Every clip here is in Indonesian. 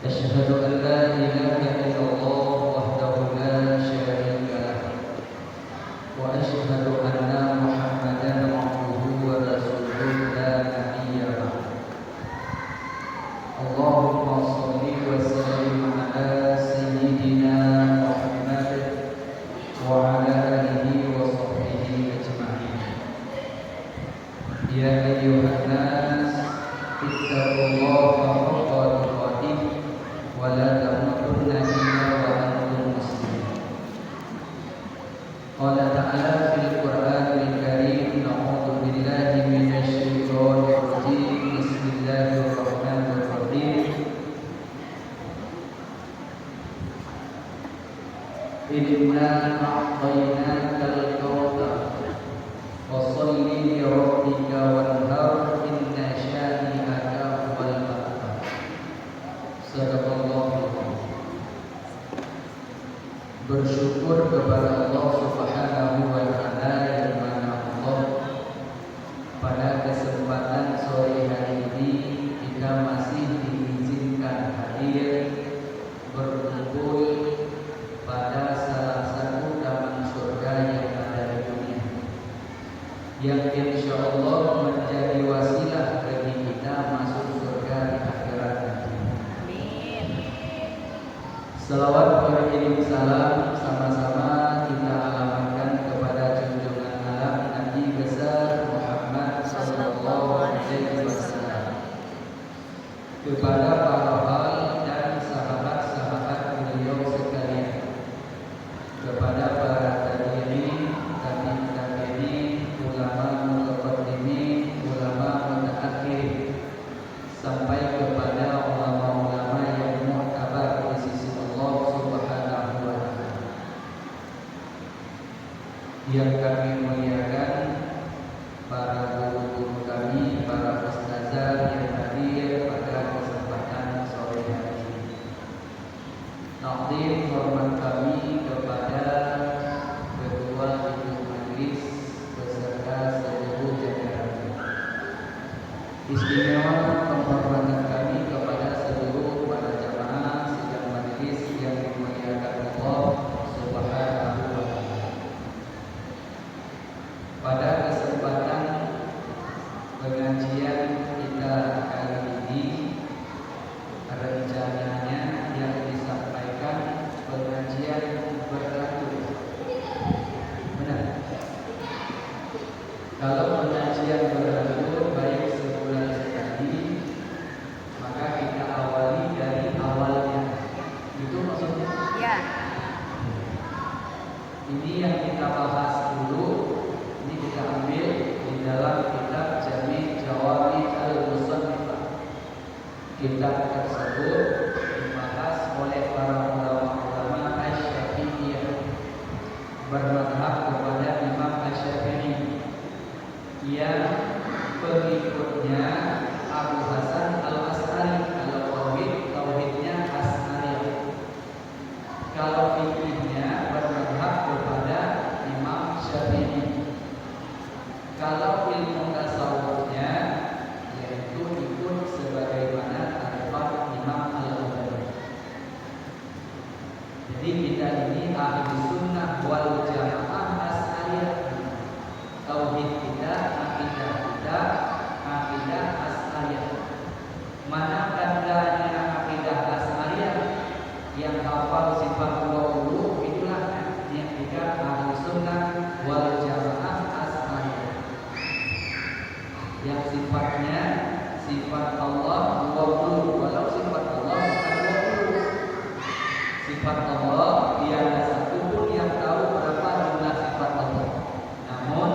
أشهد أن لا إله إلا الله وحده لا شريك له وأشهد أن محمدا عبده ورسوله لا نبي بعده اللهم صل وسلم على سيدنا محمد وعلى آله وصحبه أجمعين يا أيها الناس اتقوا الله حق تقاته ولا تموتن إلا وأنتم مسلمون قال تعالى في القرآن الكريم أعوذ بالله من الشيطان الرجيم بسم الله الرحمن الرحيم إنا أعطيناك الكوثر فصل لربك وانهر إن شانئك هو الأبتر Sadaqallahul Azim. Bersyukur kepada Allah Subhanahu wa taala yang mana Allah pada kesempatan sore hari ini kita masih diizinkan hadir berkumpul pada salah satu taman surga yang ada di dunia, yang insyaallah menjadi wasilah bagi kita masuk surga di akhirat nanti. Salawat berkirim salam sama-sama kita alamatkan kepada junjungan alam Nabi besar Muhammad sallallahu alaihi wasallam, kepada para hal dan sahabat-sahabat beliau sekalian, kepada para tabi'in, tabi'in, ulama mutaqaddimin, ulama mutaakhirin, sampai kepada ulama-ulama yang mu'tabar di sisi Allah Subhanahu wa taala. Yang kami muliakan para guru-guru kami, para ustazah yang hadir pada kesempatan sore hari ini. Takdim hormat kami kepada ketua ibu majelis beserta seluruh jajarannya. Istimewa penghormatan kami kepada seluruh para jamaah sidang majelis yang dimuliakan Allah Subhanahu wa taala. Pada kesempatan pengajian kita kali ini, rencananya yang disampaikan pengajian berlaku. Benar? Kalau pengajian berlaku baik sebulan sekali, maka kita awali dari awalnya. Itu maksudnya? Ya. Ini yang kita bahas dulu. Ini kita ambil di dalam kitab Jami' Jawami al-Musannifah. Kitab tersebut dibahas oleh para ulama-ulama Asy-Syafi'iyah bermadhab kepada Imam Asy-Syafi'i, yang pengikutnya Abu Hasan al-Asy'ari. Kalau tauhidnya Asy'ariyah. Kalau fikihnya bermadhab kepada Imam Syafi'i. Kalau ilmu tasawufnya yaitu ikut sebagaimana tarikh Imam Al-Ghazali. Jadi kita ini ahli sunnah wal jamaah Asy'ariyah. Tauhid kita, akidah kita, akidah Asy'ariyah. Mana tandanya akidah Asy'ariyah? Yang hafal sifat 20 itulah yang kita ahli sunnah wal jamaah Asy'ariyah. Yang sifatnya sifat Allah 20, walau sifat Allah bukan 20. Sifat Allah tiada satu pun yang tahu berapa jumlah sifat Allah. Namun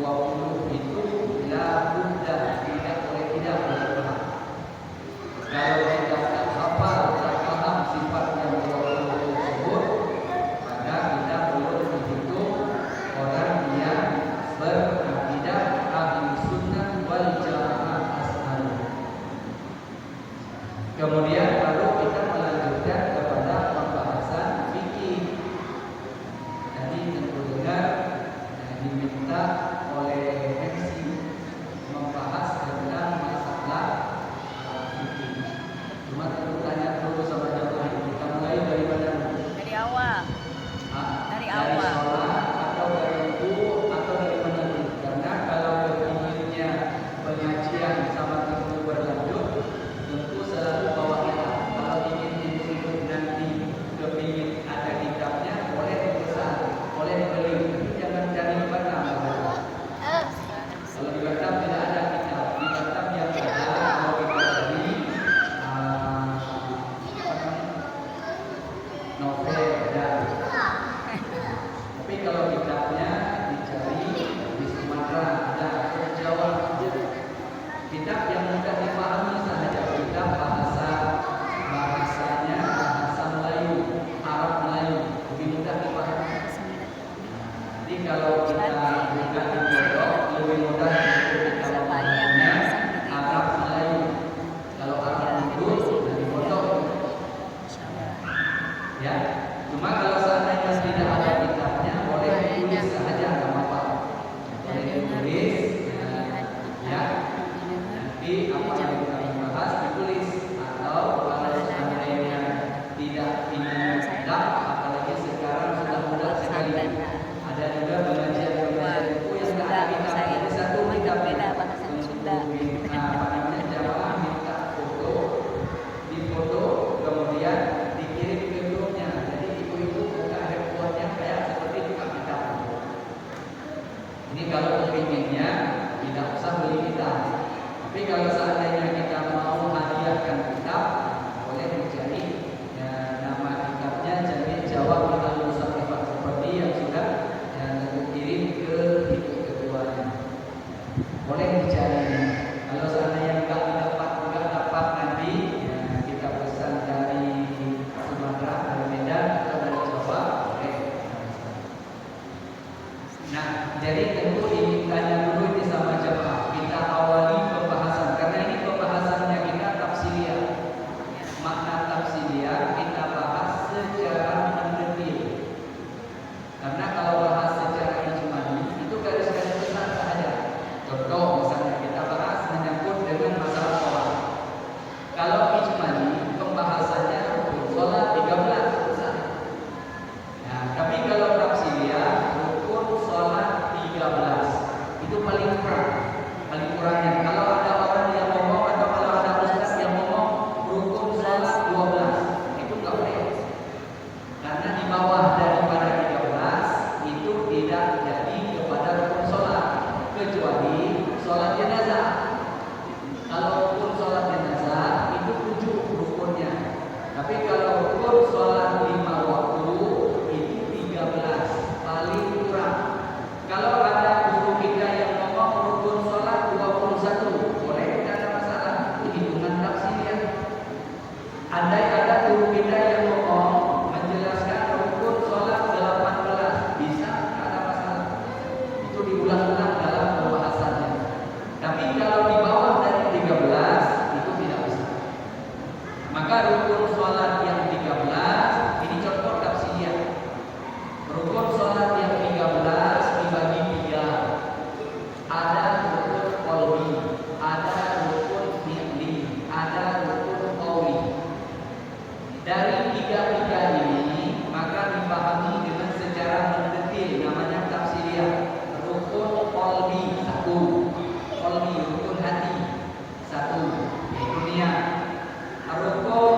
20 itu la budda, tidak boleh tidak berubah. Kalau kita tak hafal, tak paham sifat yang 20 tersebut, maka kita belum dihitung orang yang berakidah ahli sunnah wal jamaah Asy'ariyah. Kemudian baru kita melanjutkan kepada pembahasan fikih. Tadi tentu dengar diminta oleh MC membahas tentang masalah fikih. Cuma tentu tanya dulu kitab yang mudah dipahami saja, kitab bahasanya bahasa Melayu, Arab Melayu, lebih mudah dipahami. Jadi kalau kita buka di pondok lebih mudah untuk kita memahaminya Arab Melayu. Kalau Arab Hindu di pondok, ya. Cuma kalau seandainya tidak ada kitabnya, boleh ditulis saja, nggak apa-apa. Boleh ditulis, ya. Nanti apa yang kita bahas ditulis, atau kalau seandainya tidak pindah, apalagi sekarang sudah mudah sekali. Ada juga pengajian buku yang nggak ada kitab, jadi satu kitab beda bahasa Sunda. Apa namanya, jamaah minta foto, difoto, kemudian dikirim ke grupnya. Jadi ibu-ibu buka handphonenya kayak seperti buka kitab. Ini kalau kepinginnya tidak usah beli kitab. Tapi kalau seandainya kita mau hadiahkan kitab, boleh dicari nama kitabnya Jami' Jawab Al-Musannifat, seperti yang sudah kirim ke ibu ketuanya. Boleh dicari. Kalau seandainya nggak dapat nanti kita pesan dari Sumatera, dari Medan atau dari Jawa, boleh. Nah, jadi tentu ini tanya dulu ini sama jemaah. Kita awali pembahasan karena ini pembahasannya kita tafsiriyah. Makna tafsiriyah kita bahas secara mendetil. Karena kalau bahas secara ijmali itu garis-garis besar saja. Contoh misalnya kita bahas menyangkut dengan masalah sholat. Kalau ijmali pembahasannya sholat 13 besar. Nah, tapi kalau tafsiriyah rukun sholat 13 itu paling kurangnya. Kalau ada orang yang ngomong atau kalau ada ustaz yang ngomong rukun sholat 12, itu nggak boleh. Karena di bawah daripada 13 itu tidak jadi kepada rukun sholat, kecuali sholat jenazah. Kalau rukun sholat jenazah itu 7 rukunnya. Tapi kalau rukun sholat 5 waktu itu 13, paling kurang. Kalau ada guru kita yang ngomong rukun sholat 21, boleh, tidak ada masalah. Itu hitungan tafsiriyah. Andai ada guru kita yang ngomong menjelaskan rukun sholat 18, bisa, tidak ada masalah. Itu diulang-ulang dalam pembahasannya. Tapi kalau di bawah dari 13 itu tidak bisa. Maka rukun sholat yang 13 ini contoh tafsiriyah. Rukun sholat yang 13 dibagi 3. Ada rukun qalbi, ada rukun fi'li, ada rukun qauli. Dari 3 ini maka dipahami dengan secara mendetil, namanya tafsiriyah. Rukun qalbi 1, qalbi rukun hati 1, yaitu niat. Rukun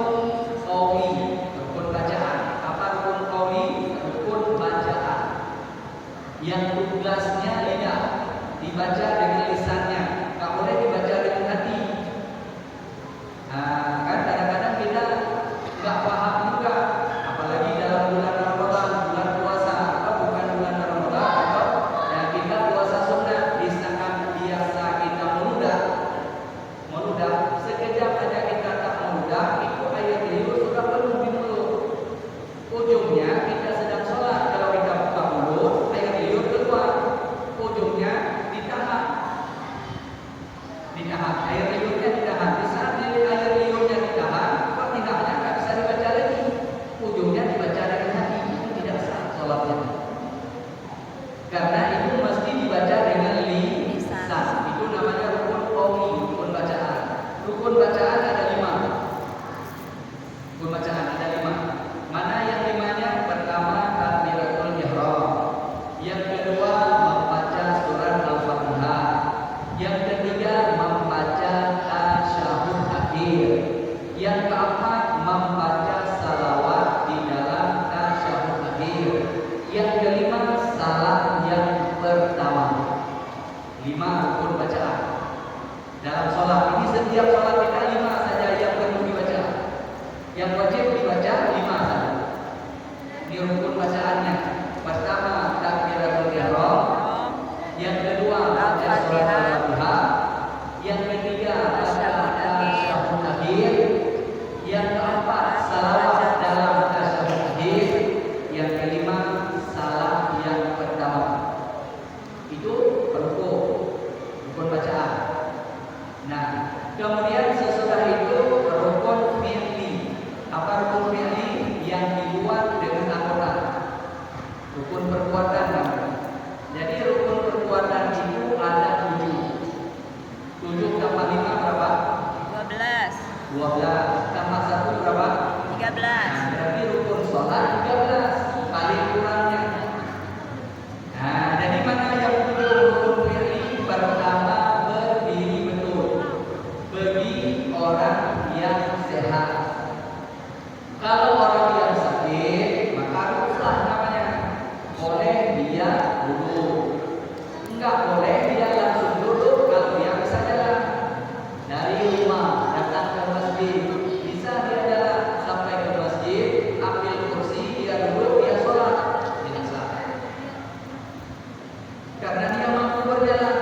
qauli, rukun bacaan. Apa rukun qauli? Rukun bacaan. Yang tugasnya lidah, dibaca dengan lisannya, nggak boleh dibaca dengan hati. Nah, kan kadang-kadang kita nggak paham juga, apalagi dalam bulan Ramadan, bulan puasa, atau bukan bulan Ramadan, atau kita puasa sunnah, biasa kita meludah, sekejap aja kita tak meludah, itu air liur sudah penuh di mulut. Ujungnya kita sedang sholat, kalau kita buka mulut, air liur keluar. Ujungnya ditahan, air liurnya ditahan. Di saat air liurnya ditahan, Fatihahnya nggak bisa dibaca lagi. Ujungnya dibaca dengan hati, itu tidak sah sholatnya. Karena itu mesti dibaca dengan lisan. Itu namanya rukun qauli, rukun bacaan. Rukun bacaan ada 5. Rukun bacaan ada 5. Mana yang 5-nya? Pertama takbiratul ihram. Yang kedua membaca surat Al-Fatihah. Yang ketiga membaca tasyahud akhir. Yang keempat membaca salawat di dalam tasyahud akhir. Yang kelima salam yang pertama. 5 rukun bacaan dalam sholat. Ini setiap sholat kita 5 saja yang perlu dibaca. Yang wajib dibaca 5 saja. Ini rukun bacaannya. Pertama takbiratul ihram. Yang kedua baca surat Al-Fatihah. Yang ketiga Kemudian sesudah itu rukun fi'li. Apa rukun fi'li? Yang dibuat dengan aturan. Rukun perbuatan namanya. Jadi rukun perbuatan itu ada 7. 7 tambah 5 berapa? 12. 12. Tambah 1 berapa? 13. Nah, berarti rukun sholat 13 paling kurangnya. Nah, jadi mana yang 7 rukun fi'li? Pertama, berdiri betul bagi orang yang sehat. Kalau orang yang sakit, maka rukhsah namanya. Boleh dia duduk. Enggak boleh dia langsung duduk kalau dia bisa jalan. Dari rumah datang ke masjid, bisa dia jalan sampai ke masjid, ambil kursi, dia duduk, dia sholat. Tidak sah. Karena dia mampu berjalan.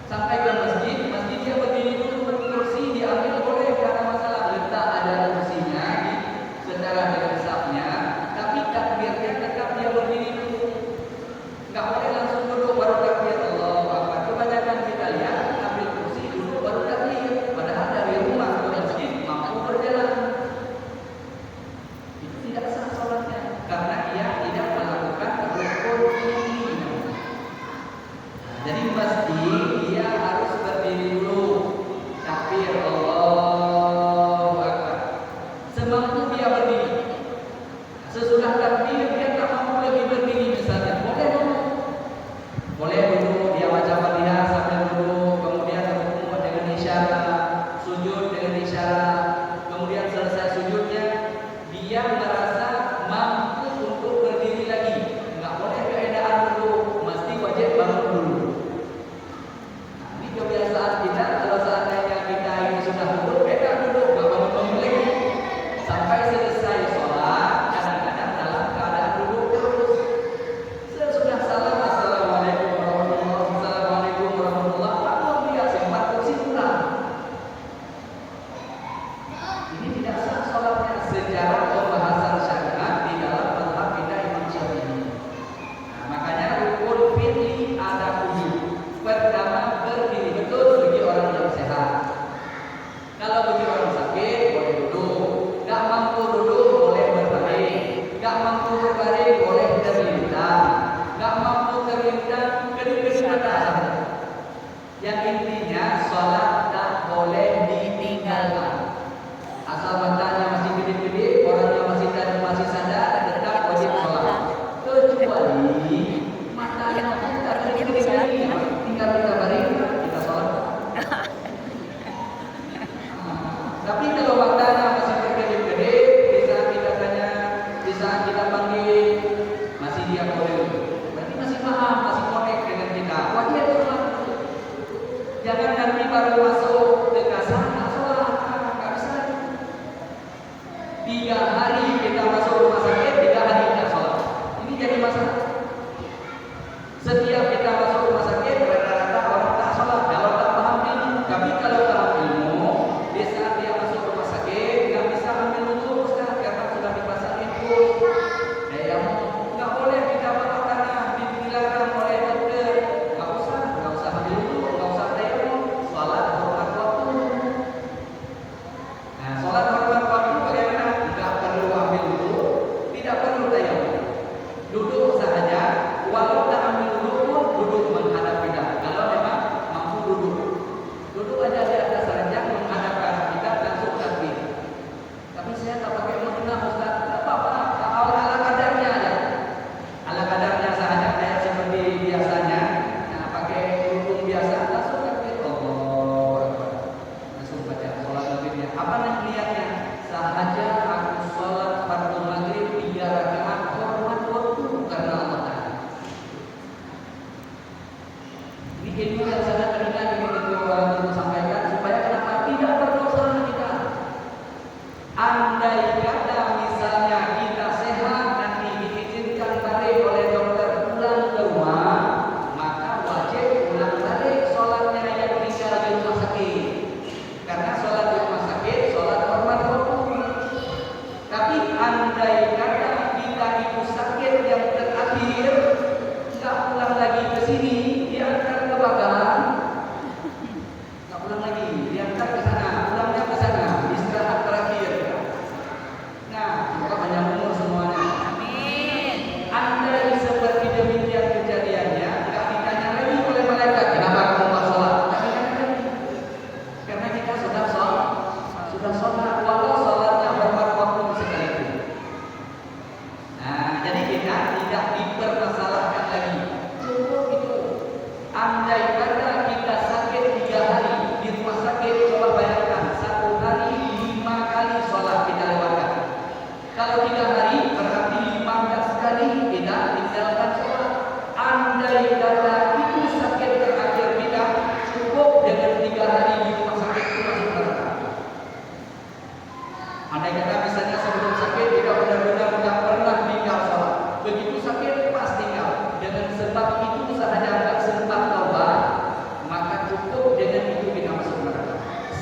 Sampai ke masjid, masjid dia berdiri dulu, kursi diambil boleh, karena masalah letak ada kursinya di secara dengan safnya, tapi takbirnya tetap dia berdiri dulu. Enggak boleh langsung duduk baru takbir Allahu Akbar. Kebanyakan kita lihat ambil kursi duduk baru takbir, padahal dari rumah ke masjid mampu berjalan. Itu tidak sah sholatnya karena ia tidak melakukan rukun ini. Jadi mesti dia harus berdiri dulu, takbir Allahu Akbar. Semampu dia berdiri. Sesudah takbir dia tak mampu lagi berdiri misalnya, boleh duduk. Boleh duduk, dia baca Fatihah sambil duduk, kemudian rukuk dengan isyarat, sujud dengan isyarat, kemudian selesai sujudnya dia merasa mampu untuk berdiri lagi. Enggak boleh keadaan dulu, mesti wajib bangun dulu. Ini kebiasaan kita, kalau seandainya kita ini sudah duduk, kita duduk, nggak bangun-bangun lagi. Sampai selesai sholat, kadang-kadang dalam keadaan duduk terus. Sesudah salam, Assalamualaikum warahmatullahi wabarakatuh, bangun dia sempat kursi pulang.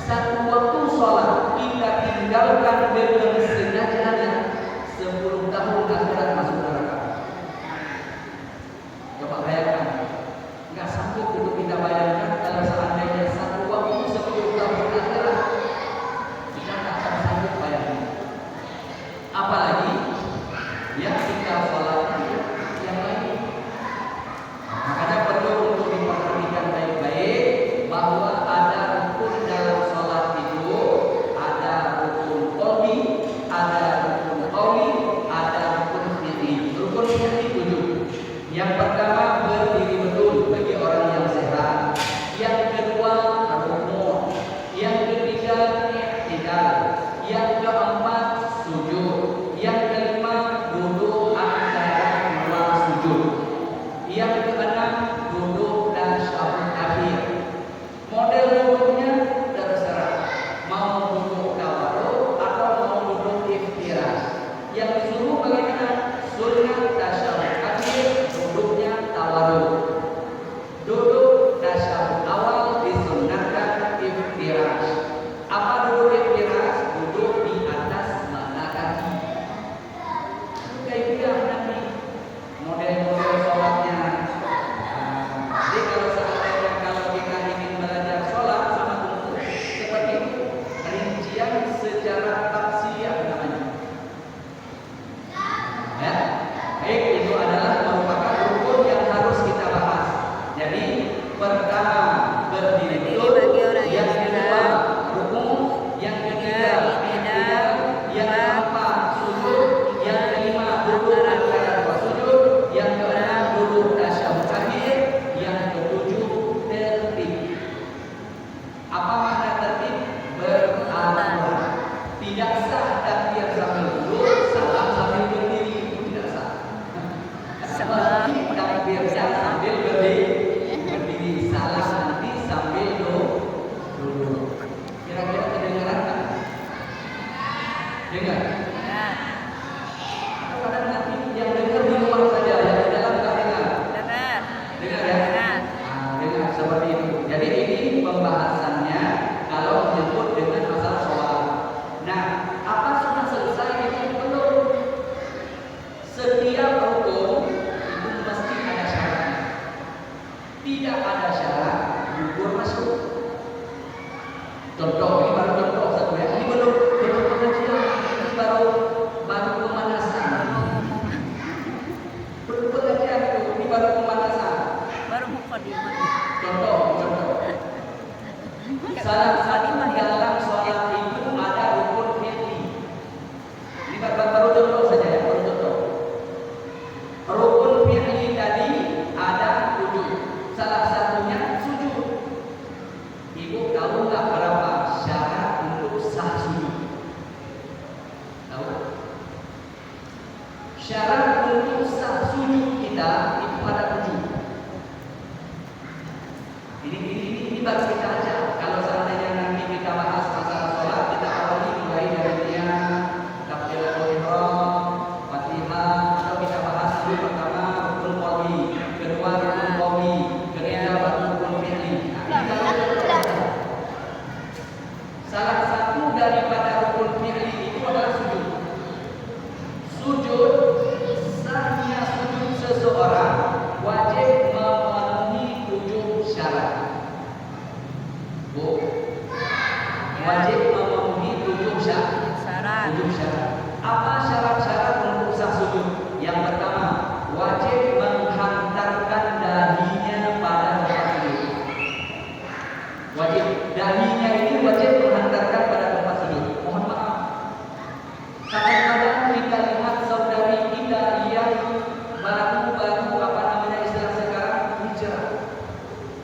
satu waktu sholat kita tinggalkan dengan sengajanya 10 tahun akhirat masuk neraka. Coba bayangkan, nggak sanggup untuk kita bayangkan kalau seandainya satu waktu 10 tahun akhirat, kita nggak akan sanggup bayangkan. Apalagi yang kita sholatnya yang lain. Makanya perlu untuk diperhatikan baik-baik bahwa ada rukun dalam sholat itu, ada rukun qauli, ada rukun qauli, ada rukun fi'li. Rukun fi'li 7. Yang pertama berdiri betul bagi orang yang sehat. Yang kedua rukun. Yang ketiga i'tidal. Yang keempat sujud. Yang kelima duduk antara dua sujud. Yang keenam duduk dan syahud akhir. Model duduknya terserah, mau duduk tawarruk atau mau duduk iftirash. Yang disuruh bagaimana? Sunnah tasyahud akhir, duduknya tawarruk. Duduk tasyahud awal disunnahkan iftirash. Apa duduk iftirash? Duduk di atas mana kaki. Kayak nanti model-model sholatnya. Jadi kalau seandainya kalau kita ingin belajar sholat sama tentu seperti itu, rincian secara tafsir namanya. Ya, baik, itu adalah merupakan rukun yang harus kita bahas. Jadi pertama berdiri betul, yang kedua rukun, yang ketiga i'tidal, yang keempat sujud, yang kelima duduk antara dua sujud, yang keenam duduk tasyahud akhir, yang ketujuh tertib. Apa makna tertib? Beratur. Tidak sah takbir sambil duduk, salam sambil berdiri, tidak sah. Takbir sambil berdiri, salam nanti sambil duduk. Kira-kira kedengaran kan? Dengar? Kadang nanti yang dengar di luar saja, yang di dalam tak dengar. Dengar ya? Dengar seperti itu. Jadi ini pembahasannya kalau menyebut dengan masalah sholat. Nah, apa sudah selesai itu belum? Setiap rukun itu mesti ada syaratnya. Tidak ada syarat, gugur masuk. Contoh, ini baru contoh satu ya. Ini belum pengajian, ini baru pemanasan. Belum pengajian itu, ini baru pemanasan. Baru buka di Contoh. Salah satu dalam sholat itu ada rukun fi'li. Ini baru contoh saja ya, baru contoh. Rukun fi'li tadi ada 7. Salah satunya sujud. Ibu tahu nggak berapa syarat untuk sah sujud? Tahu? Syarat untuk sah sujud kita itu ada 7. Ini baru kita aja. Kalau seandainya nanti kita bahas masalah sholat, kita awali mulai dari niat, takbiratul ihram, Fatihah, atau kita bahas dulu pertama rukun qauli, kedua rukun qauli, ketiga baru rukun fi'li. Salah satu daripada rukun fi'li itu adalah sujud. Sujud, sahnya sujud seseorang wajib memenuhi 7 syarat. Bu, wajib memenuhi 7 syarat. 7 syarat. Apa syarat-syarat untuk sah sujud? Yang pertama, wajib menghantarkan dahinya pada tempat sujud. Wajib, dahinya ini wajib menghantarkan pada tempat sujud. Mohon maaf, kadang-kadang kita lihat saudari kita yang baru apa namanya istilah sekarang hijrah,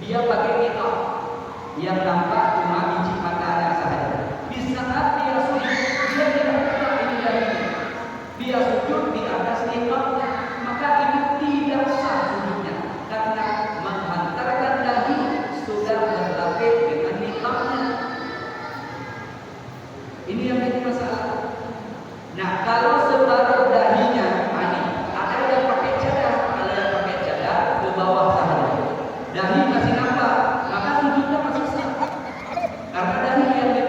dia pakai niqab yang nampak cuma biji matanya saja. Di saat dia sujud, dia tidak buka ini dahinya. Dia sujud di atas niqabnya, maka ini tidak sah sujudnya karena menghantarkan dahi sudah berlapis dengan niqabnya. Ini yang jadi masalah. Nah, kalau separuh dahinya, ada yang pakai cadar, ada yang pakai cadar ke bawah sahaja. Dahi masih nampak, maka sujudnya masih sah. Karena dahi yang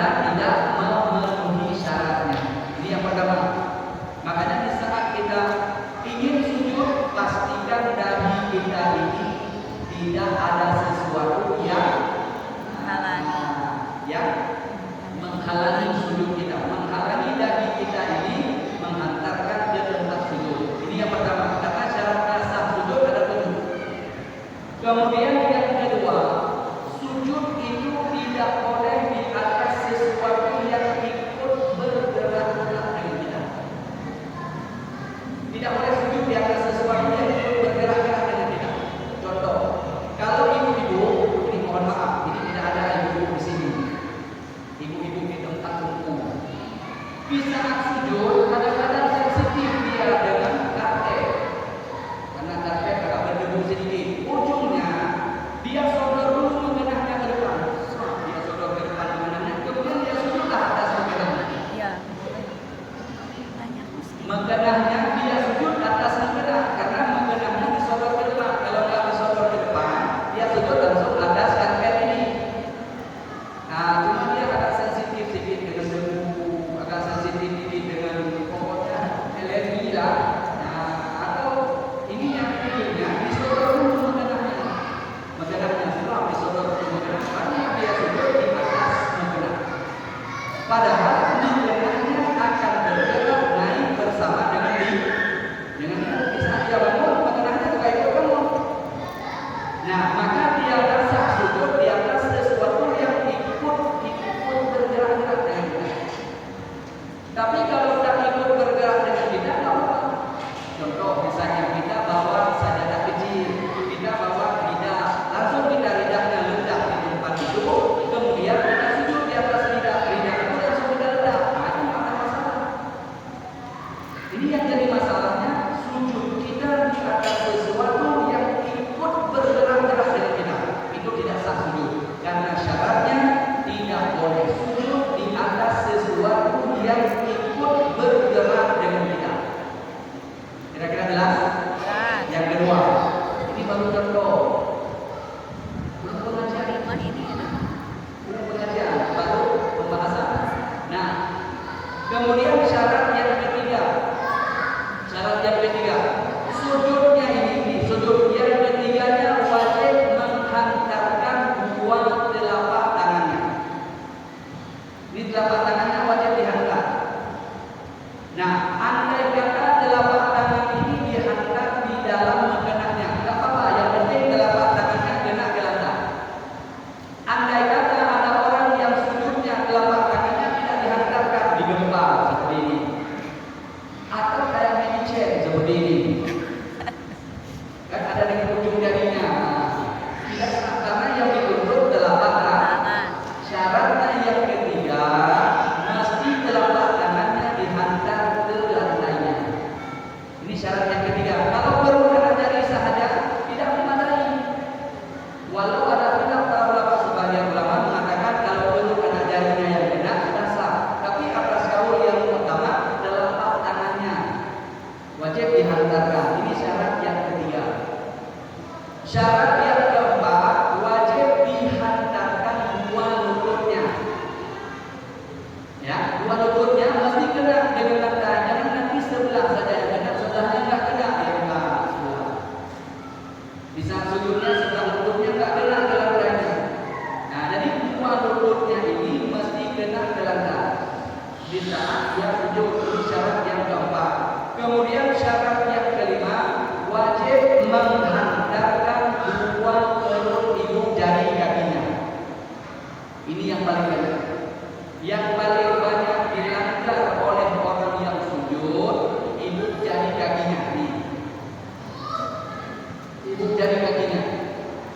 karena tidak memenuhi syaratnya. Ini yang pertama. Makanya di saat kita ingin sujud, pastikan dahi kita ini tidak ada sesuatu yang menghalangi sujud kita, menghalangi dahi kita ini menghantarkan ke tempat sujud. Ini yang pertama. Karena syarat sah sujud ada 7. Kemudian yang kedua, sujud itu tidak boleh di atas sesuatu yang ikut bergerak-gerak dengan kita. Tidak boleh sujud di atas sesuatu yang ikut bergerak-gerak dengan kita. Contoh, kalau ibu-ibu, ini mohon maaf, ini tidak ada ibu-ibu di sini. Ibu-ibu di tempat umum. Di saat sujud, kadang-kadang sensitif dia dengan karpet. Karena karpet agak berdebu sedikit. Ujungnya, dia sodor dulu mengenahnya ke depan. Dia sodor ke depan mengenahnya, kemudian dia sujudlah atas mengenahnya. Iya. Mengenahnya, dia sujud atas mengenah. Karena mengenahnya disodor ke depan. Kalau nggak disodor ke depan, dia sujud langsung atas karpet ini. Nah, cuma dia agak sensitif sedikit dengan debu, agak sensitif sedikit dengan pokoknya alergi lah. Nah, atau ini yang akhirnya disodor dulu mengenahnya setelah disodor dulu mengenah, karena dia sujud di atas mengenah. Padahal mengenahnya akan bergerak naik bersama dengan di saat dia bangun, mengenahnya juga ikut bangun. Nah, maka dia rasa sujud di atas sesuatu yang ikut bergerak-gerak dengan kita. Tapi kalau tak ikut bergerak dengan kita, tak apa. Contoh misalnya kita bawa sajadah kecil, kita bawa lidah, langsung kita lidahnya letak di tempat itu, kemudian kita sujud di atas lidah itu langsung kita letak. Nah, itu tak ada masalah. Ini yang jadi masalahnya, sujud kita di atas sesuatu yang ikut bergerak-gerak dengan kita. Itu tidak sah sujud. Karena syaratnya tidak boleh sujud di atas sesuatu yang ikut bergerak dengan kita. Kira-kira jelas? Yang kedua, ini baru contoh. Belum pengajian. Belum pengajian, baru pembahasan. Nah, kemudian syarat yang ketiga. Sujudnya ini, sujud yang ketiganya wajib menghantarkan dua telapak tangannya. Ini telapak tangannya wajib dihantar. Nah, andai kata telapak tangan ini dihantar di dalam mengenahnya, tidak apa-apa. Yang penting telapak tangannya kena ke lantai. Andai kata ada orang yang sujudnya telapak tangannya tidak dihantarkan di gempa seperti ini, atau kayak medicine seperti ini, kan ada dengan ujung jarinya. Tidak sah, karena yang dituntut telapak tangan. Syaratnya yang ketiga, mesti telapak tangannya dihantar ke lantainya. Ini syarat yang ketiga. Kalau baru kena jari sahaja, tidak memadai. Walau ada khilaf para ulama, sebagian ulama mengatakan kalau baru kena jarinya yang kena sudah sah. Tapi atas kaul yang utama, telapak tangannya wajib dihantarkan. Ini syarat yang ketiga. Syarat yang keempat, wajib dihantarkan dua lututnya. Ya, dua lututnya mesti kena dengan lantai. Jangan nanti sebelah saja yang kena, sebelahnya enggak kena, ya enggak sebelah. Di saat sujudnya sebelah lututnya enggak kena ke lantainya. Nah, jadi dua lututnya ini mesti kena ke lantai di saat dia sujud. Ini syarat yang keempat. Kemudian syarat yang kelima, wajib menghantarkan dua perut ibu jari kakinya. Ini yang paling banyak. Yang paling banyak dilanggar oleh orang yang sujud, ibu jari kakinya. Nih, ibu jari kakinya.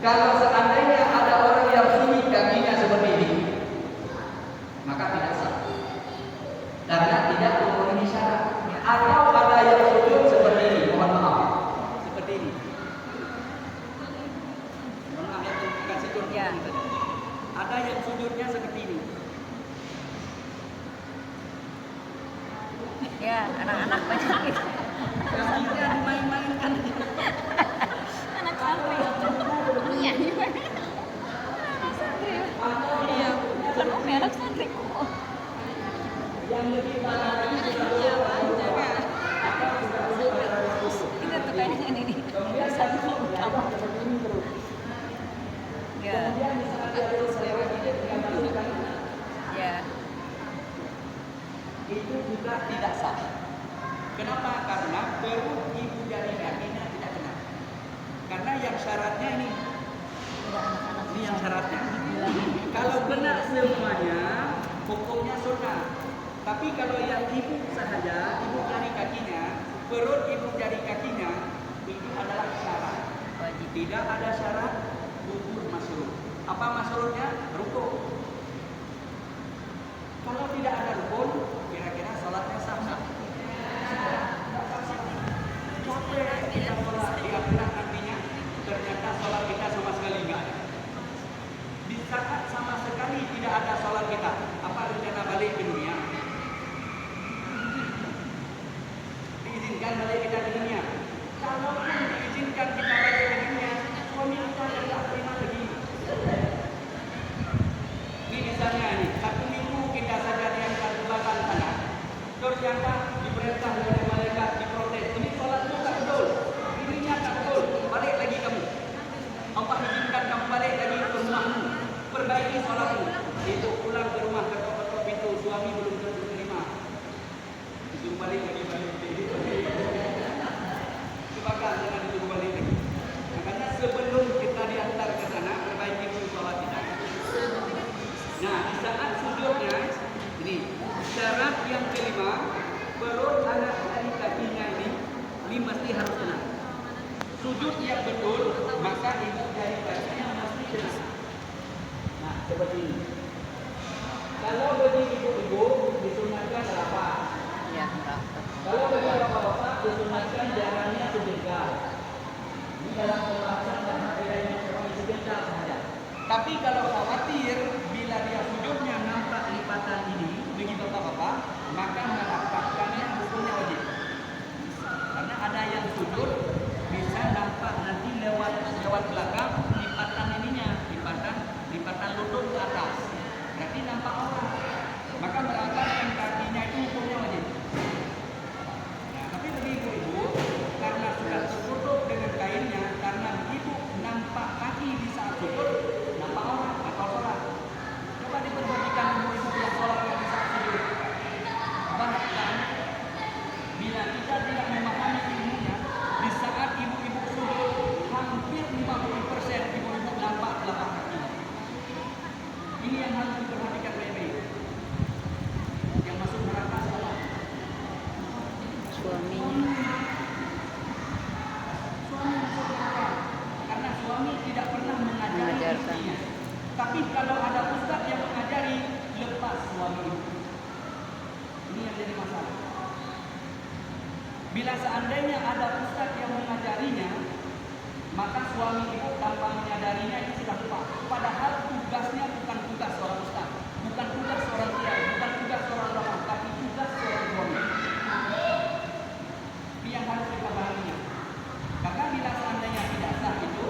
Kalau seandainya ada orang yang sujud kakinya seperti ini, maka tidak sah. Karena tidak memenuhi syarat. Atau ada yang sujud seperti ini, mohon maaf, seperti ini. Mohon maaf ya, kasih contoh Ya. saja. Ada yang sujudnya seperti ini. Ya, anak-anak banyak gitu. Kakinya dimain-mainkan. Anak santri. Iya. Iya. Kan Umi anak santri. yang lebih parah lagi sudah duduk pada bawah, atau sudah duduk pada bawah. Kita tuh kayaknya ini. Kemudian Satu kaki diangkat seperti ini terus. Ya. Kemudian di saat dia terus lewat ini dengan masukkan Ya. itu juga tidak sah. Kenapa? Karena perut ibu dari kakinya tidak kena. Karena yang syaratnya ini, Tidak anak-anak. ini yang syaratnya. Kalau kena semuanya, hukumnya sunnah. Tapi kalau yang ibu sahaja, ibu jari kakinya, perut ibu jari kakinya, itu adalah syarat. Wajib. Tidak ada syarat gugur masrur. Apa masrurnya? Rukuk. Kalau tidak ada rukun, kira-kira sholatnya sah nggak? Capek kita sholat di akhirat nantinya, ternyata sholat kita sama sekali nggak ada. Di saat sama sekali tidak ada sholat kita, apa rencana balik ke dunia? Diizinkan balik kita ke dunia. Kalaupun diizinkan kita balik ke dunia, suami kita tidak terima lagi. Ini misalnya ini, 1 minggu kita saja diangkat ke belakang sana. Ternyata diperintah oleh malaikat diprotes. Ini sholatmu tak betul, ininya tak betul. Balik lagi kamu. Allah izinkan kamu balik lagi ke rumahmu. Perbaiki sholatmu. Itu pulang ke rumah ketok-ketok pintu, suami belum tentu terima. Disuruh balik lagi. Kebakar jangan disuruh balik lagi. Makanya sebelum kita diantar ke sana, perbaiki dulu sholat kita. Nah, di saat sujudnya, ini syarat yang kelima, perut anak dari kakinya ini mesti harus kena. Sujud yang betul, maka ibu dari kakinya mesti kena. Nah, seperti ini. Kalau bagi ibu-ibu disunatkan berapa? Ya, berapa? Kalau bagi bapak-bapak disunatkan jalannya sejengkal. Ini dalam pembahasan dan materinya cuma sejengkal saja. Tapi kalau khawatir bila dia sujudnya nampak lipatan ini bagi bapak-bapak, maka merapatkannya hukumnya wajib. Karena ada yang sujud bisa nampak nanti lewat belakang lipatan ininya, lipatan lutut ke atas. Berarti nampak orang. Maka merapatkan kakinya itu hukumnya wajib. Nah, tapi bagi ibu-ibu karena sudah tertutup dengan kainnya, karena ibu nampak kaki di saat sujud, nampak orang atau sholat. Coba diperhatikan ibu-ibu yang sholat yang di saat sujud. Bahkan bila kita tidak memahami ilmunya, di saat ibu-ibu sujud, hampir 50% ibu-ibu nampak telapak kaki. Ini yang harus diperhatikan baik-baik. Yang masuk neraka siapa? Suaminya. Suami masuk neraka. Karena suami tidak pernah mengajari Mengajarkan. istrinya. Tapi kalau ada ustaz yang mengajari, lepas suami itu. Ini yang jadi masalah. Bila seandainya ada ustaz yang mengajarinya, maka suami ibu tanpa menyadarinya itu sudah lupa. Padahal tugasnya bukan tugas seorang ustaz, bukan tugas seorang kiai, bukan tugas seorang ulama, tapi tugas seorang suami. Ini yang harus dipahaminya. Karena bila seandainya tidak sah itu,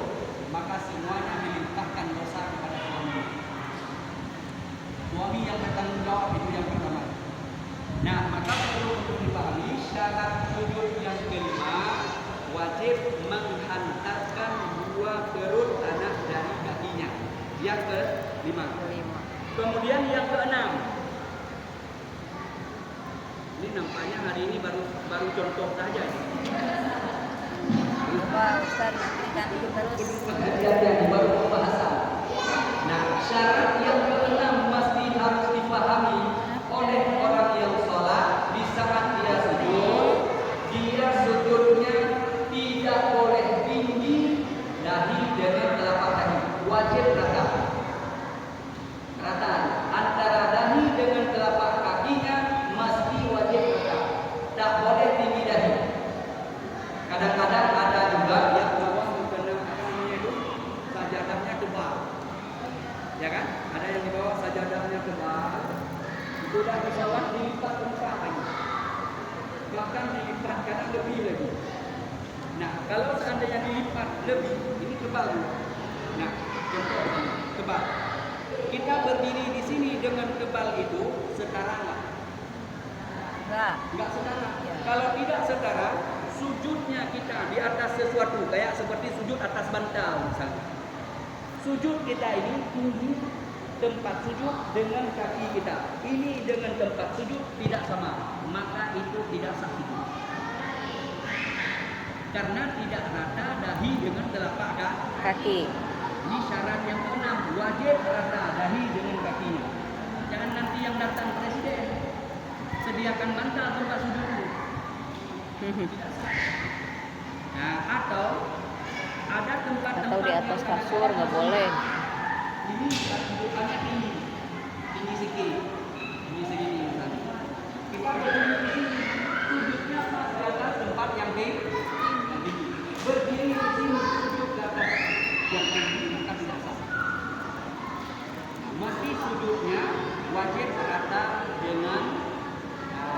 maka semuanya dilimpahkan dosa kepada suami. Suami yang bertanggung jawab itu yang pertama. Nah, maka perlu untuk dipahami syarat sujud yang kelima, wajib menghantarkan dua perut anak dari kakinya. Yang kelima. Kemudian yang keenam. Ini nampaknya hari ini baru contoh saja. Lupa Ustaz, nanti ganti terus. Jadi baru pembahasan. Nah, syarat yang keenam mesti harus dipahami oleh orang yang sholat di saat dia sujud. Dia sujudnya tidak boleh tinggi dahi dengan telapak kaki. Wajib rata. Rata. Antara dahi dengan telapak kakinya mesti wajib rata. Tak boleh tinggi dahi. Kadang-kadang ada juga yang bawah mengkena itu sajadahnya tebal. Ya kan? Ada yang di bawah sajadahnya tebal. Sudah di bawah dilipat lengkap lagi. Bahkan dilipat kadang lebih lagi. Nah, kalau seandainya dilipat lebih, ini tebal. Nah, contoh tebal. Kita berdiri di sini dengan tebal itu sekarang lah. Enggak setara. Ya. Kalau tidak setara, sujudnya kita di atas sesuatu, kayak seperti sujud atas bantal misalnya. Sujud kita ini tempat sujud dengan kaki kita. Ini dengan tempat sujud tidak sama, maka itu tidak sah sujud. Karena tidak rata dahi dengan telapak Kaki. Ini syarat yang keenam, wajib rata dahi dengan kakinya. Jangan nanti yang datang presiden sediakan bantal tempat sujud. Tidak sah. Nah, atau ada tempat-tempat Atau di atas yang kasur kadang-kadang nggak boleh. Ini dudukannya tinggi sedikit, ini segini misalnya. Kita berdiri di sini, sujudnya pas di atas tempat yang tinggi. Berdiri di sini sujud di atas yang tinggi, maka tidak sah. Mesti sujudnya wajib rata dengan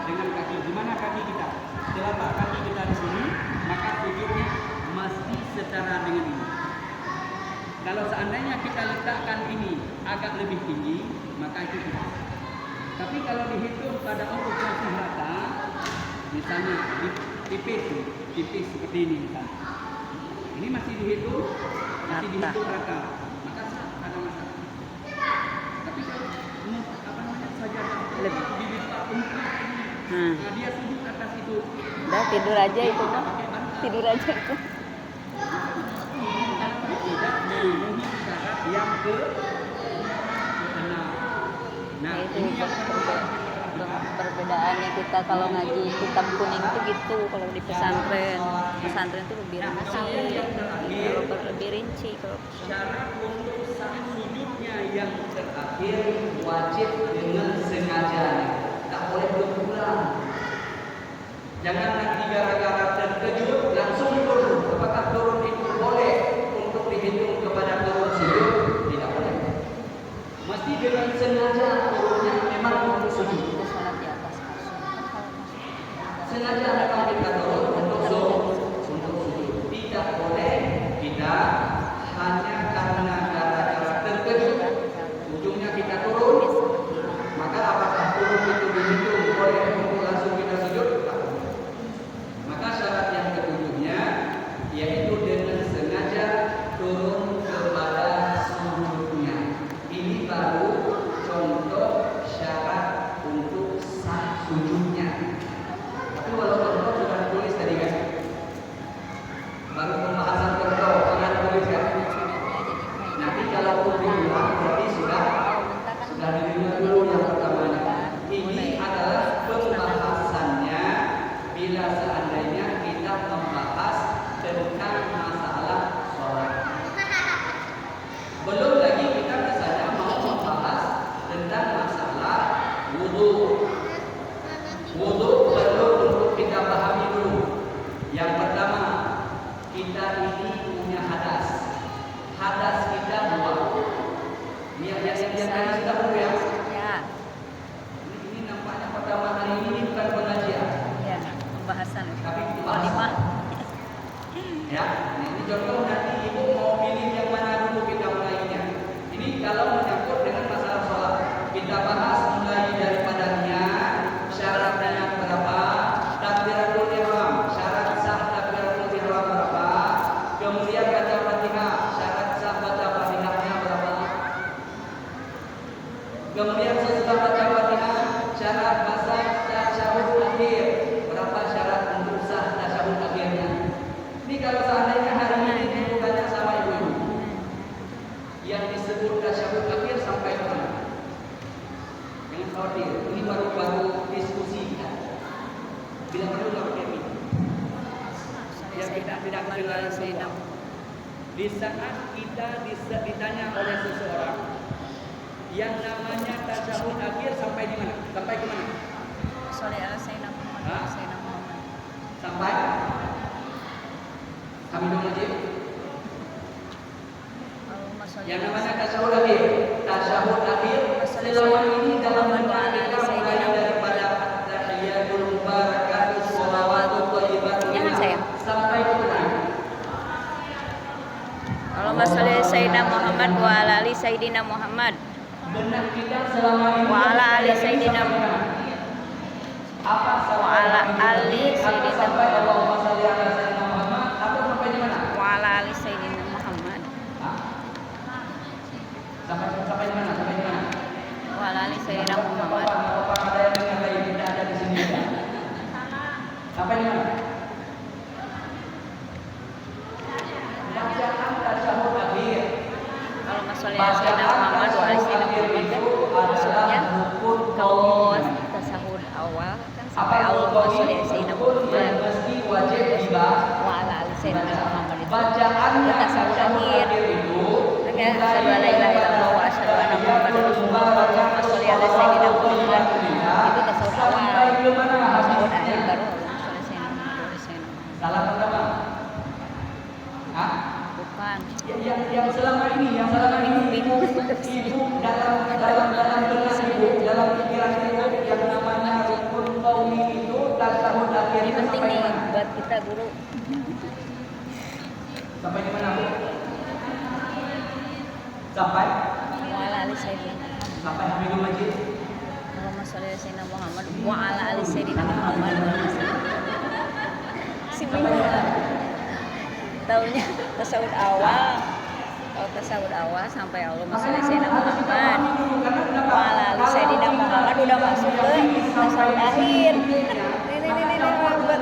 kaki. Di mana kaki kita? Telapak kaki kita di sini, maka sujudnya mesti setara dengan ini. Kalau seandainya kita letakkan ini agak lebih tinggi, maka itu tidak. Tapi kalau dihitung pada proporsi rata, misalnya tipis seperti ini misalnya. Ini masih dihitung rata, maka sah, ada masalah. Tapi kalau sajadah bibir untuk ini, nah dia sujud atas itu. Udah tidur aja itu mah. Tidur aja itu. Tidak memenuhi syarat yang ke-6. Nah, itu ini yang perbedaannya kita kalau ngaji kitab kuning itu gitu. Kalau di pesantren itu lebih rinci. Lebih rinci kalau syarat untuk sah sujudnya yang Terakhir wajib dengan sengaja. Tak boleh berulang. Jangan nanti gara-gara terkejut langsung turun. Apakah turun itu boleh untuk dihitung kepada turun sujud? Tidak boleh. Mesti dengan sengaja turunnya memang untuk sujud. kita sholat di atas kasur. Sengaja memang kita turun untuk sujud. Tidak boleh kita hanya karena gara-gara terkejut ujungnya kita turun. Maka apakah turun itu dihitung boleh untuk langsung kita sujud? Maka syarat yang ketujuhnya yaitu dengan sengaja turun kepada sujudnya. Ini baru contoh syarat untuk sah sujudnya. Tapi walau contoh sudah ditulis tadi kan? Baru pembahasan contoh sudah ditulis kan? Nanti kalau pun diulang berarti sudah diterima dulu yang pertama. Ini adalah pembahasannya bila seandainya kita membahas tentang masalah sholat. Belum lagi kita misalnya mau membahas tentang masalah wudhu. Wudhu perlu untuk kita pahami dulu. Yang pertama, kita ini punya hadas. Hadas kita dua. Yang tadi sudah dulu ya. Ya, Ini nampaknya pertama hari ini bukan pengajian. ya pembahasan. Tapi Lima. Ya, nah ini contoh nanti ibu mau pilih yang mana dulu kita mulainya. Ini kalau menyangkut dengan masalah sholat, kita bahas mulai daripada niat, syaratnya berapa, takbiratul ihram, syarat sah takbiratul ihram berapa, kemudian baca Fatihah, syarat sah baca Fatihahnya berapa, kemudian sesudah baca Fatihah, syarat sah tasyahud akhir, berapa syarat untuk sah tasyahud akhirnya. Ini kalau seandainya hari ini bukannya sama ibu-ibu yang disebut tasyahud akhir sampai mana? Jangan khawatir, ini baru diskusi kita. Bila perlu nggak pakai ini. Yang kita tidak kedengaran semua. Di saat kita ditanya oleh seseorang yang namanya tasyahud akhir sampai di mana? Sampai ke mana? Sholli ala sayyidina Muhammad. Sampai kami dong aja. Yang namanya tasyahud akhir. Tasyahud akhir selama ini dalam doa kita mulai daripada tahiyatul mubarakatuh sholawatut thayyibatun sampai ke mana? Allahumma sholli ala sayyidina Muhammad wa ala ali sayyidina Muhammad. Benak kita selama ini Wa ala ali sayyidina Muhammad. Apa Ini penting nih buat kita guru. Sampai di mana, Bu? Sampai Wa ala ali sayyidina sampai Hamidul Majid. Allahumma sholli ala sayyidina Muhammad wa ala ali sayyidina Muhammad. Si bingung. Taunya tasawuf awal. Kalau tasawuf awal sampai Allahumma sholli ala sayyidina Muhammad wa ala ali sayyidina Muhammad udah masuk ke tasawuf akhir. Ini buat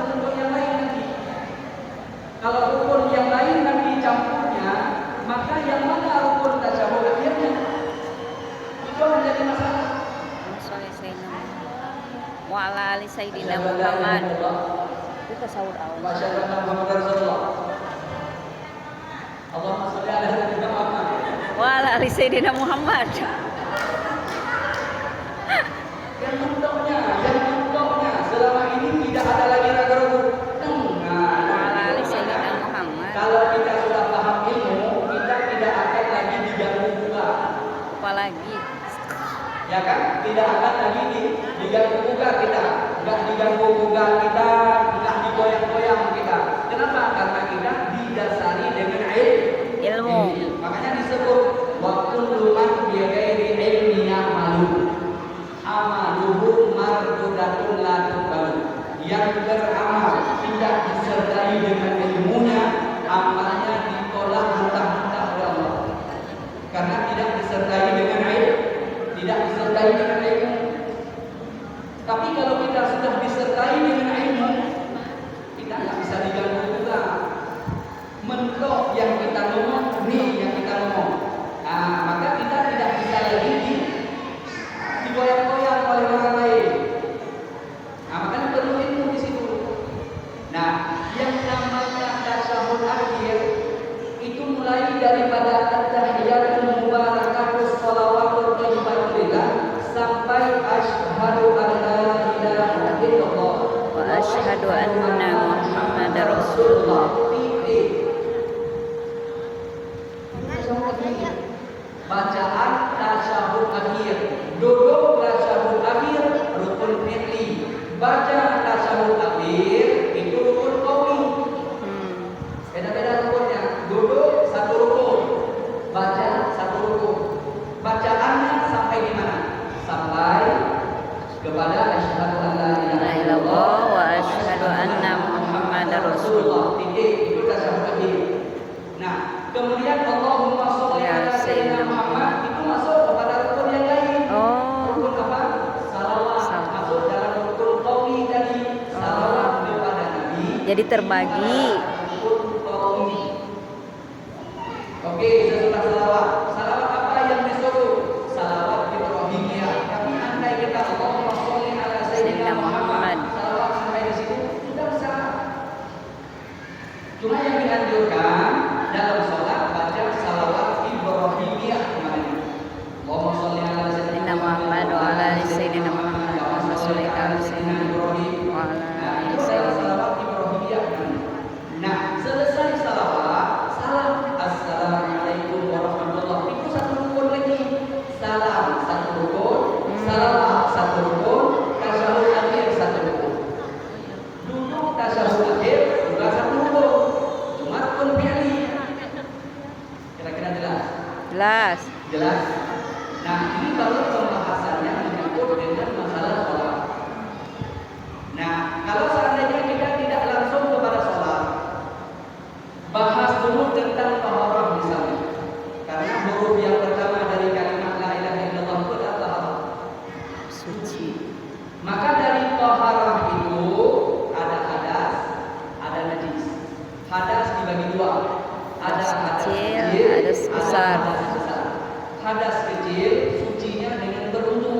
Kalau rukun yang lain nanti campurnya, maka yang mana rukun tasyahud akhirnya? Itu menjadi masalah. sholli sayyidina wa ala ali sayyidina Muhammad. Itu tasawuf awal. Masyaallah Muhammad Rasulullah. Allahumma sholli ala sayyidina Muhammad. Wa ala ali sayyidina Muhammad. Yang mentoknya selama ini tidak ada lagi ragu-ragu. Wa ala ali sayyidina Muhammad. Kalau kita sudah paham ilmu, kita tidak akan lagi diganggu juga. Apalagi Ya kan? Tidak akan lagi diganggu juga kita. Enggak diganggu juga kita, enggak digoyang-goyang kita. Kenapa? Karena kita didasari dengan ilmu. Makanya disebut waktu luman bighairi ilmi ya'malu. Amaluhu mardudatun la tuqbalu. Yang beramal tidak disertai dengan ilmunya, amalnya ditolak mentah-mentah oleh Allah. Karena tidak disertai dengan ilmu. Tapi kalau kita sudah disertai dengan ilmu, kita nggak bisa diganggu juga. Mentok yang kita ngomong, yang kita ngomong. Maka kita tidak bisa lagi digoyang-goyang oleh orang lain. Makanya perlu ilmu di situ. Nah, yang namanya tasyahud akhir itu mulai daripada at-tahiyatul mubarakatus shalawatul thayyibatul lillah sampai asyhadu an la ilaha illallah Wa asyhadu anna Muhammadar Rasulullah. Bacaan tasyahud akhir, duduk tasyahud akhir, rukun fi'li. Baca tasyahud akhir itu rukun qauli. Beda-beda rukunnya. Duduk satu rukun, baca satu rukun. Bacaannya sampai di mana? Sampai kepada asyhadu an la ilaha illallah wa asyhadu anna Muhammadar Rasulullah. Titik, itu tasyahud akhir. Nah, kemudian Allahumma sholli ala sayyidina Muhammad itu masuk kepada rukun yang lain. Rukun apa? Salawat. Masuk dalam rukun qauli tadi. Salawat kepada Nabi. Jadi terbagi. Rukun qauli. Oke, sesudah salawat. Salawat apa yang disuruh? Salawat Ibrahimiyah. Tapi andai kita Allahumma sholli ala sayyidina Muhammad, salawat sampai di situ sudah bisa. Cuma yang dianjurkan dalam sholat baca salawat Ibrahimiyah kemarin. Allahumma sholli ala sayyidina Muhammad wa ala ali sayyidina Muhammad wa sholli ala sayyidina Ibrahim Wa ala ali Itu adalah salawat Ibrahimiyah kemarin. Nah, selesai salawat, salam assalamualaikum warahmatullahi. Itu satu rukun lagi. Salam satu rukun, salawat satu rukun, tasyahud akhir satu rukun. Duduk tasyahud akhir juga satu rukun. Cuma rukun fi'li. Kira-kira jelas? Jelas. Nah, ini baru pembahasannya menyangkut dengan masalah sholat. Nah, kalau seandainya kita tidak langsung kepada sholat, bahas dulu tentang taharah misalnya. Karena huruf yang pertama dari kalimat la ilaha illallah itu adalah taharah. Suci. Maka dari taharah itu ada hadas, ada najis. Hadas dibagi dua. Ada hadas Kecil, kecil, hadas besar. ada hadas besar. Hadas kecil sucinya dengan berwudu.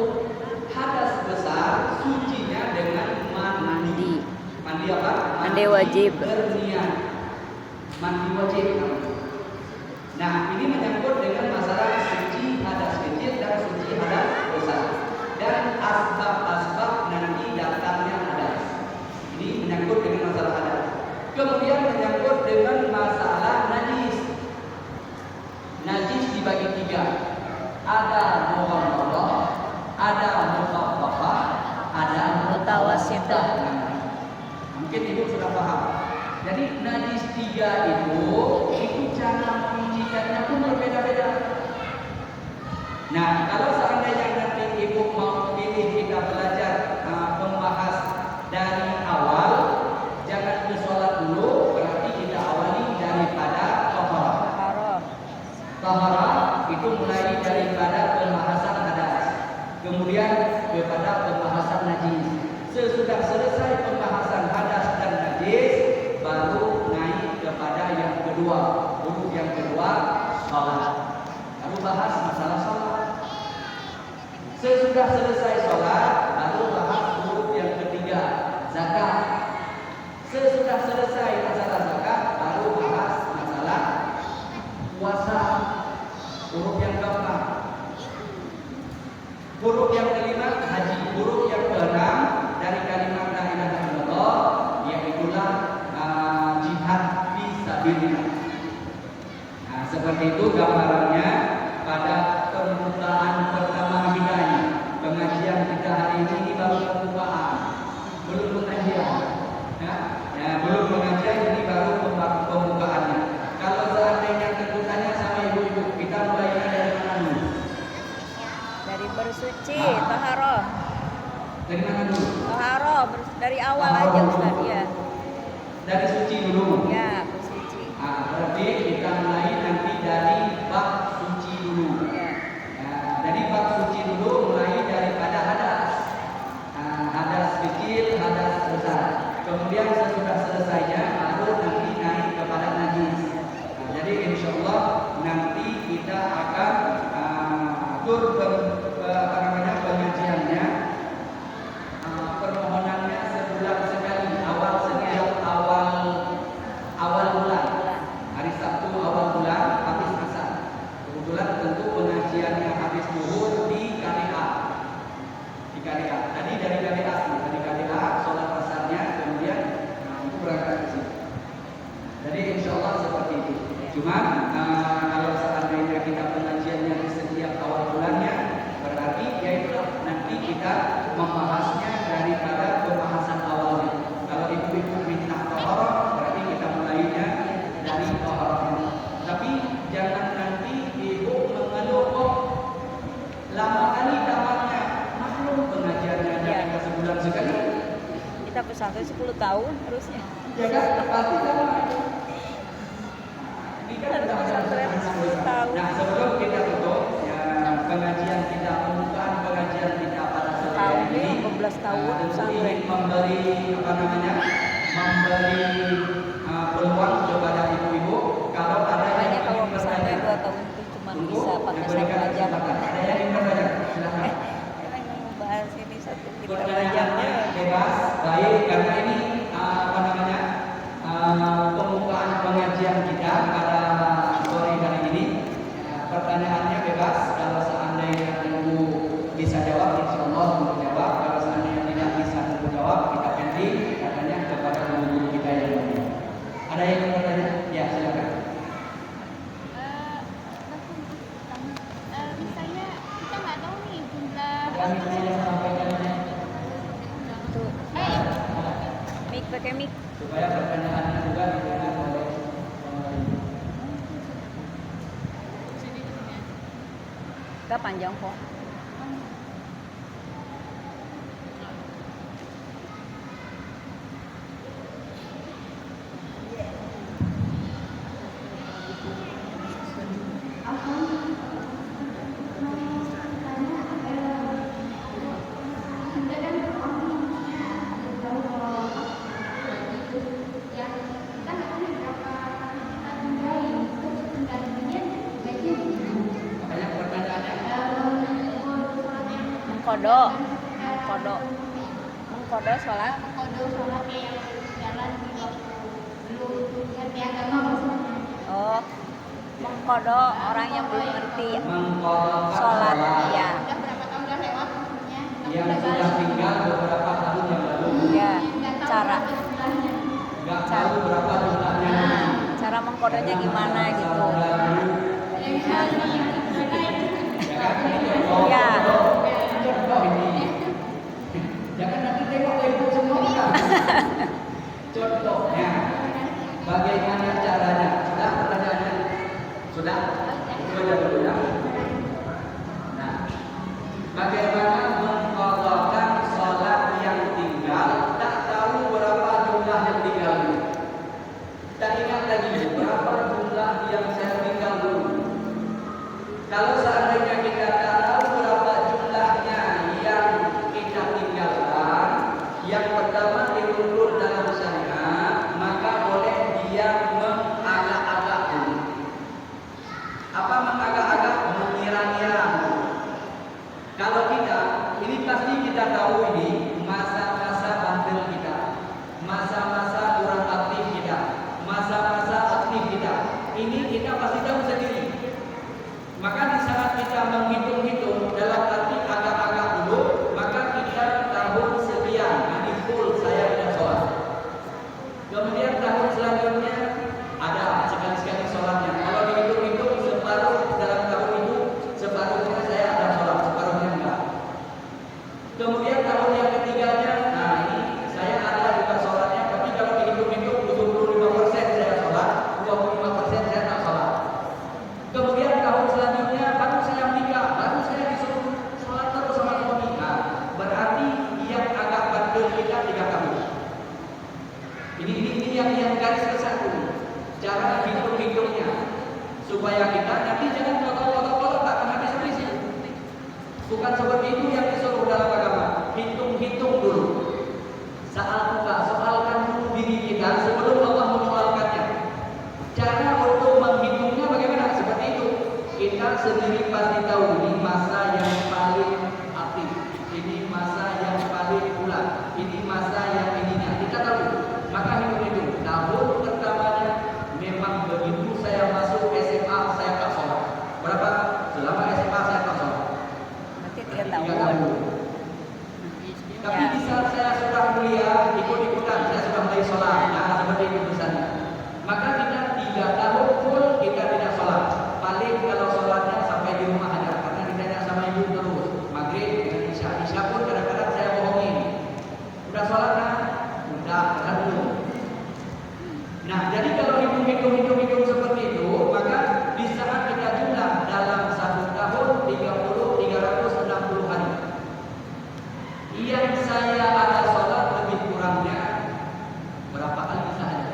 Hadas besar sucinya dengan mandi. Mandi apa? Mandi wajib. Berniat. Mandi wajib. Nah, ini menyangkut dengan masalah suci hadas kecil dan suci hadas besar. Dan asbab-asbab nanti datangnya hadas. Ini menyangkut dengan masalah hadas. Kemudian menyangkut dengan masalah najis. Najis dibagi tiga. Ada mughalladah, ada mukhaffafah, ada Mutawassithah. Mungkin ibu sudah paham. Jadi najis 3 itu cara mencucikannya pun berbeda-beda. Nah, kalau seandainya nanti ibu mau pilih kita belajar membahas dari awal, jangan ke sholat dulu, berarti kita awali daripada taharah. Taharah itu mulai daripada pembahasan hadas, kemudian kepada pembahasan najis. Sesudah selesai pembahasan hadas dan najis, baru naik kepada yang kedua. Huruf yang kedua, sholat. Baru bahas masalah sholat. Sesudah selesai sholat, baru bahas huruf yang ketiga, zakat. Sesudah selesai masalah zakat, baru bahas masalah puasa. Huruf yang keempat. Huruf yang kelima, haji. Huruf yang keenam dari kalimat la ilaha illallah, yaitulah jihad fi sabilillah. Nah, seperti itu gambarannya pada pembukaan pertama kita ini. Pengajian kita hari ini baru pembukaan, belum pengajian. Ya, belum pengajian, ini baru pembukaannya. Kalau seandainya tentukannya sama ibu-ibu, kita mulai dari mana dulu? Dari bersuci, taharah. Dari mana dulu? Taharah dari awal aja Ustaz ya. Dari suci dulu. Ya, bersuci. Berarti kita mulai nanti dari bab suci dulu. Ya. Dari bab suci dulu mulai daripada hadas. Hadas kecil, hadas besar. Kemudian sesudah selesainya baru nanti naik kepada najis. Jadi insya Allah nanti kita akan atur pengajiannya, permohonannya sebulan sekali, setiap awal bulan, hari Sabtu awal bulan habis asar. Kebetulan tentu pengajiannya habis zuhur di KDA. Tadi dari KDA sholat asarnya, kemudian itu berangkat ke sini. Jadi insya Allah seperti itu. Cuman kalau seandainya kita pengajiannya di setiap awal bulannya, berarti yaitulah nanti kita membahasnya daripada pembahasan awalnya. Kalau ibu-ibu minta taharah, berarti kita mulainya dari taharah. Tapi jangan nanti ibu mengeluh kok lama kali dapatnya. Maklum pengajiannya hanya sebulan sekali. Kita pesantren 10 tahun harusnya. Ya kan? Pasti sama. Nah, sebelum kita tutup ya, pengajian kita, pembukaan pengajian kita pada sore ini, 15 tahun tentu ingin memberi peluang kepada ibu-ibu kalau ada yang Makanya kalau ingin pesantren bertanya. 2 tahun itu cuma bisa pakai satu aja. Ada yang ingin bertanya? Silakan. Kita membahas ini satu kita Pertanyaannya aja. bebas, baik, karena ini pembukaan pengajian kita pada sore hari ini. Pertanyaannya bebas. Kalau seandainya ibu bisa jawab, insya Allah ibu jawab. Kalau seandainya tidak bisa ibu jawab, kita ganti katanya kepada guru kita yang lain. Ada yang ingin bertanya? Ya, silakan. Misalnya kita nggak tahu nih jumlah Kami tidak sampaikan Tuh. Mic pakai mic. supaya pertanyaannya juga didengar oleh Gak panjang kok. makanya pertanyaannya Mengkodo sholat. kode sholatnya yang jalan di waktu belum ngerti agama maksudnya. Oh, mengkodo orang yang belum ngerti mengkodokkan sholat. Ya, Udah berapa tahun udah lewat maksudnya? yang sudah tinggal beberapa tahun yang lalu, ya. Nggak tahu Cara berapa jumlahnya. nggak tahu berapa jumlahnya. Nah, cara mengkodonya gimana gitu. Yang misalnya yang Ya kan, ini contoh, Ya. contoh ini. Jangan nanti tengok ibu semua. Contohnya, bagaimana caranya? Sudah pertanyaannya? Sudah? Itu aja dulu ya. Nah, bagaimana mengqadhakan sholat yang tinggal? Tak tahu berapa jumlah yang tinggal dulu. Tak ingat lagi berapa jumlah yang saya tinggal dulu. Kalau seandainya kita tak tahu berapa jumlahnya yang kita tinggalkan, yang pertama diukur dalam syariat, maka boleh dia mengagak-agak dulu. Apa mengagak-agak? Mengira-ngira. Kalau kita, ini pasti kita tahu ini masa-masa bandel kita, masa-masa kurang aktif kita, masa-masa aktif kita. Ini kita pasti tahu sendiri. Maka di saat kita menghitung-hitung dalam arti agak-agak dulu, maka kita tahun sekian, ini full saya tidak sholat. Kemudian tahun selanjutnya ada sekali-sekali sholatnya. Kalau dihitung-hitung separuh dalam tahun itu, separuhnya saya ada sholat, separuhnya enggak. Kemudian tahun yang ketiganya, nah ini saya ada juga sholatnya, tapi kalau dihitung-hitung 75% saya sholat, 25% saya tak sholat. Kemudian tahun selanjutnya baru saya menikah, baru saya disuruh sholat terus sama suami. Nah, berarti yang agak bandel kita 3 tahun. Ini yang garis ke satu. Cara hitung-hitungnya supaya kita nanti jangan kolot-kolot tak akan habis-habis. Bukan seperti itu yang disuruh dalam agama. Hitung-hitung dulu. Soalkan dulu diri kita sebelum Allah menyoalkannya. Cara untuk menghitungnya bagaimana? Seperti itu. Kita sendiri pasti tahu ini masa yang paling aktif, ini masa yang paling bulat, ini masa yang ininya. Kita tahu. Maka hitung-hitung. Tahun pertamanya memang begitu saya masuk SMA saya tak sholat. Berapa? Selama SMA saya tak sholat. Berarti 3 3 tahun. tahun. Tapi di saat saya sudah kuliah, ikut-ikutan, saya sudah mulai sholat. Nah, seperti itu misalnya. Maka kita 3 tahun full kita tidak sholat. Paling kalau sholatnya sampai di rumah aja, karena ditanya sama ibu terus. Maghrib dengan isya pun kadang-kadang saya bohongin. Udah sholat kan? Udah, kan belum. Nah, jadi kalau hitung seperti itu, maka di saat kita jumlah dalam 1 tahun 360 hari. Yang saya ada sholat lebih kurangnya berapa kali saja.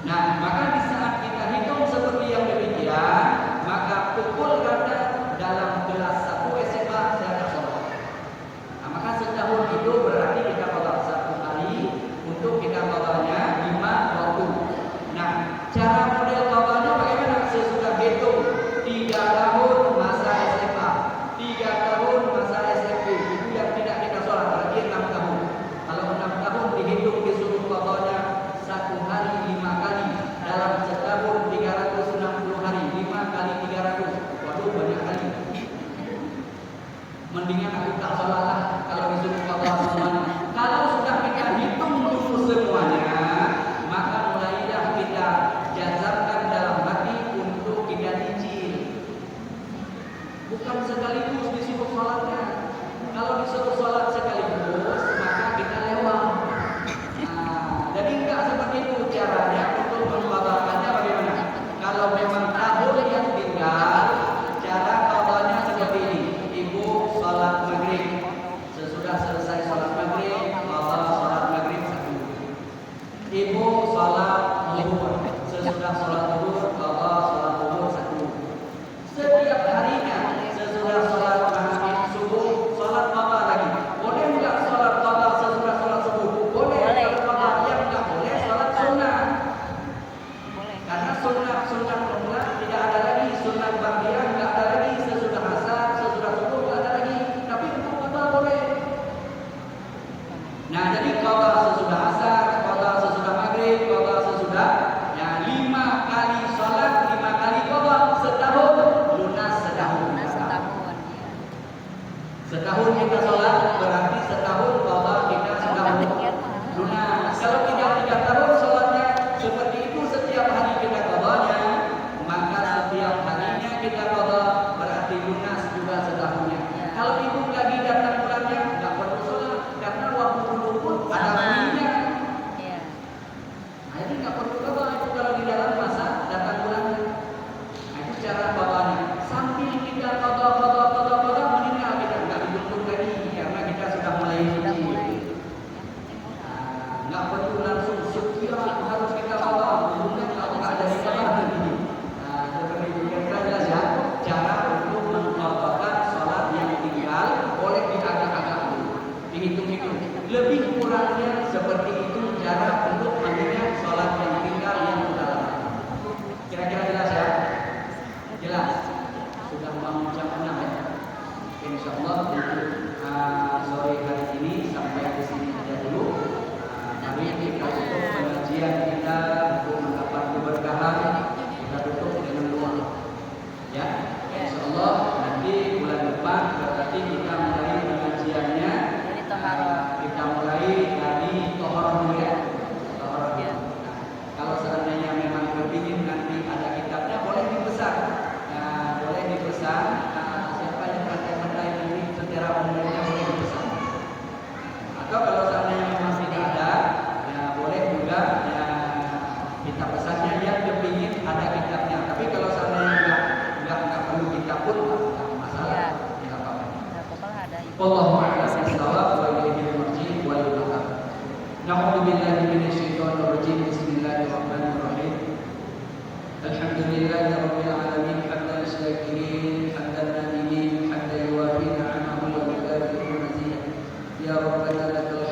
Nah, maka di saat kita hitung seperti yang demikian, maka pukul rata dalam kelas 1 SMA saya ada sholat. Nah, maka setahun itu berarti kita bawa 1 hari untuk kita bawanya 5 waktu. Nah, cara model bawanya bagaimana? Sesudah hitung 3 tahun masa SMA, 3 tahun masa SMP, itu yang tidak kita sholat, berarti 6 tahun. Kalau 6 tahun dihitung disuruh bawanya 1 hari 5 kali. Dalam setahun 360 hari, 5 kali 300. Waduh, banyak kali. Mendingan aku tak sholat lah kalau disuruh bawa semuanya. Kalau sudah kita hitung dulu semuanya, maka mulailah kita jazamkan dalam hati untuk kita cicil. Bukan sekaligus disuruh sholatnya. Kalau disuruh sholat sekaligus, maka kita lewat. Nah, jadi enggak seperti itu caranya untuk membawakannya bagaimana? Kalau memang tahun yang tinggal, cara qadanya seperti ini. Ibu sholat maghrib, sesudah selesai sholat maghrib, qadha sholat maghrib 1. Ibu sholat zuhur, sesudah sholat zuhur, qadha sholat zuhur 1. Setiap harinya sesudah sholat maghrib subuh, sholat qadha lagi. Boleh enggak sholat qadha sesudah sholat subuh? Boleh. Kalau qadha yang enggak boleh sholat sunnah. Boleh. Karena sunnah mutlak tidak ada lagi, sunnah ba'diyah enggak ada lagi, sesudah asar, sesudah subuh enggak ada lagi. Tapi untuk qadha boleh. Nah, jadi qadha sesudah asar, qadha sesudah maghrib, qadha sesudah ya 5 kali sholat, 5 kali qadha setahun, lunas setahun. Nah, setahun. Setahun kita sholat berarti setahun qadha kita sudah lunas. Kalau tidak 3 tahun sholatnya seperti itu setiap hari kita qadhanya, maka setiap harinya kita qadha berarti lunas juga setahunnya. Kalau ibu lagi datang bulannya enggak perlu sholat karena waktu dulu pun ada dihitung-hitung. Lebih kurangnya seperti itu cara untuk mengingat sholat yang tinggal yang sudah lama. Kira-kira jelas ya? Jelas. Sudah mau jam 6 ya. Insya Allah untuk sore hari ini sampai di sini saja dulu. Mari kita tutup pengajian kita untuk mendapat keberkahan. Kita tutup dengan doa. Ya, Insya Allah nanti bulan depan berarti kita mulai pengajiannya. Kita mulai dari Tohor dulu ya. Tohor ya. Kalau seandainya memang kepingin nanti ada kitabnya boleh dipesan. Boleh dipesan. Siapa yang pandai-pandai ini secara umumnya boleh dipesan. Atau kalau seandainya memang tidak ada, ya boleh juga ya kita pesannya yang kepingin ada kitabnya. Tapi kalau seandainya nggak perlu kitab pun nggak masalah. Nggak apa-apa. Wallahu a'lam bishawab wa ilaihi al-marji wal ma'ab. Na'udzu billahi minasyaitonir rajim. Bismillahirrahmanirrahim. Alhamdulillahi rabbil alamin hamdan syakirin hamdan nabiyyin hamdan yuwafi ni'amahu wa yukafi mazidah. Ya rabbana lakal